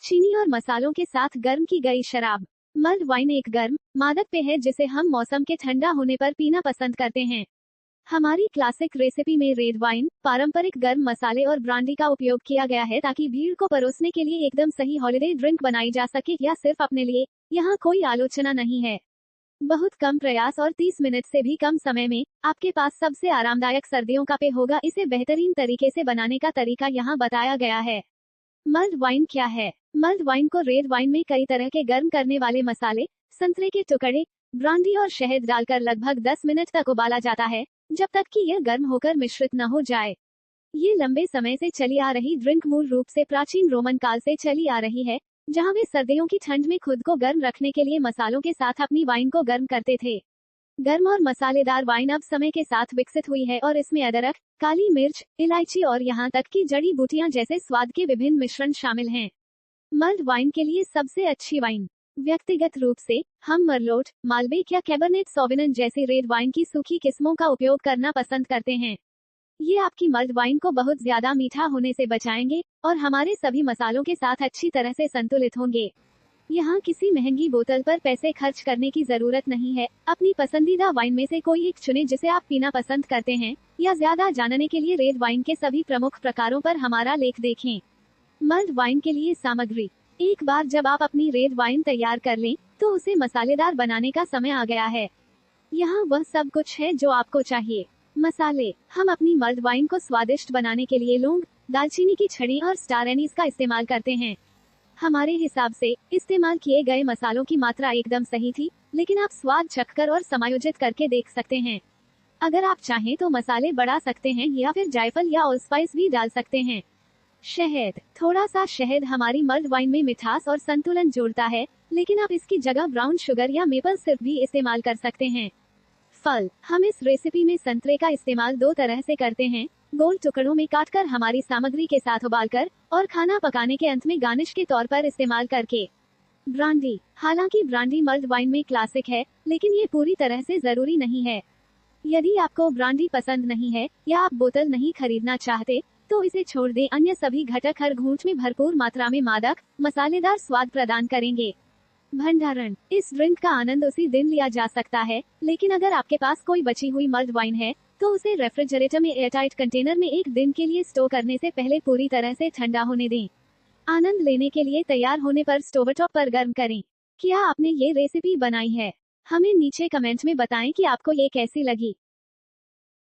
चीनी और मसालों के साथ गर्म की गई शराब। मल्ड वाइन एक गर्म मादक पेय है जिसे हम मौसम के ठंडा होने पर पीना पसंद करते हैं। हमारी क्लासिक रेसिपी में रेड वाइन, पारंपरिक गर्म मसाले और ब्रांडी का उपयोग किया गया है ताकि भीड़ को परोसने के लिए एकदम सही हॉलिडे ड्रिंक बनाई जा सके या सिर्फ अपने लिए। यहाँ कोई आलोचना नहीं है। बहुत कम प्रयास और 30 मिनट से भी कम समय में आपके पास सबसे आरामदायक सर्दियों का पेय होगा। इसे बेहतरीन तरीके से बनाने का तरीका यहाँ बताया गया है। मल्ड वाइन क्या है? मल्ड वाइन को रेड वाइन में कई तरह के गर्म करने वाले मसाले, संतरे के टुकड़े, ब्रांडी और शहद डालकर लगभग 10 मिनट तक उबाला जाता है, जब तक कि यह गर्म होकर मिश्रित न हो जाए। ये लंबे समय से चली आ रही ड्रिंक मूल रूप से प्राचीन रोमन काल से चली आ रही है, जहां वे सर्दियों की ठंड में खुद को गर्म रखने के लिए मसालों के साथ अपनी वाइन को गर्म करते थे। गर्म और मसालेदार वाइन अब समय के साथ विकसित हुई है और इसमें अदरक, काली मिर्च, इलायची और यहाँ तक कि जड़ी बूटियां जैसे स्वाद के विभिन्न मिश्रण शामिल हैं। मल्ड वाइन के लिए सबसे अच्छी वाइन। व्यक्तिगत रूप से हम मर्लोट, मालबेक या कैबरनेट सॉविगनन जैसी रेड वाइन की सूखी किस्मों का उपयोग करना पसंद करते हैं। ये आपकी मल्ड वाइन को बहुत ज्यादा मीठा होने से बचाएंगे और हमारे सभी मसालों के साथ अच्छी तरह से संतुलित होंगे। यहाँ किसी महंगी बोतल पर पैसे खर्च करने की जरूरत नहीं है। अपनी पसंदीदा वाइन में से कोई एक चुनें जिसे आप पीना पसंद करते हैं, या ज्यादा जानने के लिए रेड वाइन के सभी प्रमुख प्रकारों पर हमारा लेख देखें। मल्ड वाइन के लिए सामग्री। एक बार जब आप अपनी रेड वाइन तैयार कर लें, तो उसे मसालेदार बनाने का समय आ गया है। यहाँ वह सब कुछ है जो आपको चाहिए। मसाले। हम अपनी मल्ड वाइन को स्वादिष्ट बनाने के लिए लौंग, दालचीनी की छड़ी और स्टार एनीस का इस्तेमाल करते हैं। हमारे हिसाब से इस्तेमाल किए गए मसालों की मात्रा एकदम सही थी, लेकिन आप स्वाद चखकर और समायोजित करके देख सकते हैं। अगर आप चाहें तो मसाले बढ़ा सकते हैं या फिर जायफल या ऑलस्पाइस भी डाल सकते हैं। शहद। थोड़ा सा शहद हमारी मल्ड वाइन में मिठास और संतुलन जोड़ता है, लेकिन आप इसकी जगह ब्राउन शुगर या मेपल सिरप भी इस्तेमाल कर सकते हैं। फल। हम इस रेसिपी में संतरे का इस्तेमाल दो तरह से करते हैं, गोल टुकड़ों में काटकर हमारी सामग्री के साथ उबालकर, और खाना पकाने के अंत में गार्निश के तौर पर इस्तेमाल करके। ब्रांडी। हालांकि ब्रांडी मल्ड वाइन में क्लासिक है, लेकिन ये पूरी तरह से जरूरी नहीं है। यदि आपको ब्रांडी पसंद नहीं है या आप बोतल नहीं खरीदना चाहते, तो इसे छोड़ दें। अन्य सभी घटक हर घूंट में भरपूर मात्रा में मादक, मसालेदार स्वाद प्रदान करेंगे। भंडारण। इस ड्रिंक का आनंद उसी दिन लिया जा सकता है, लेकिन अगर आपके पास कोई बची हुई मल्ड वाइन है, तो उसे रेफ्रिजरेटर में एयरटाइट कंटेनर में एक दिन के लिए स्टोर करने से पहले पूरी तरह से ठंडा होने दें। आनंद लेने के लिए तैयार होने पर स्टोवटॉप पर गर्म करें। क्या आपने ये रेसिपी बनाई है? हमें नीचे कमेंट में बताएं कि आपको ये कैसी लगी।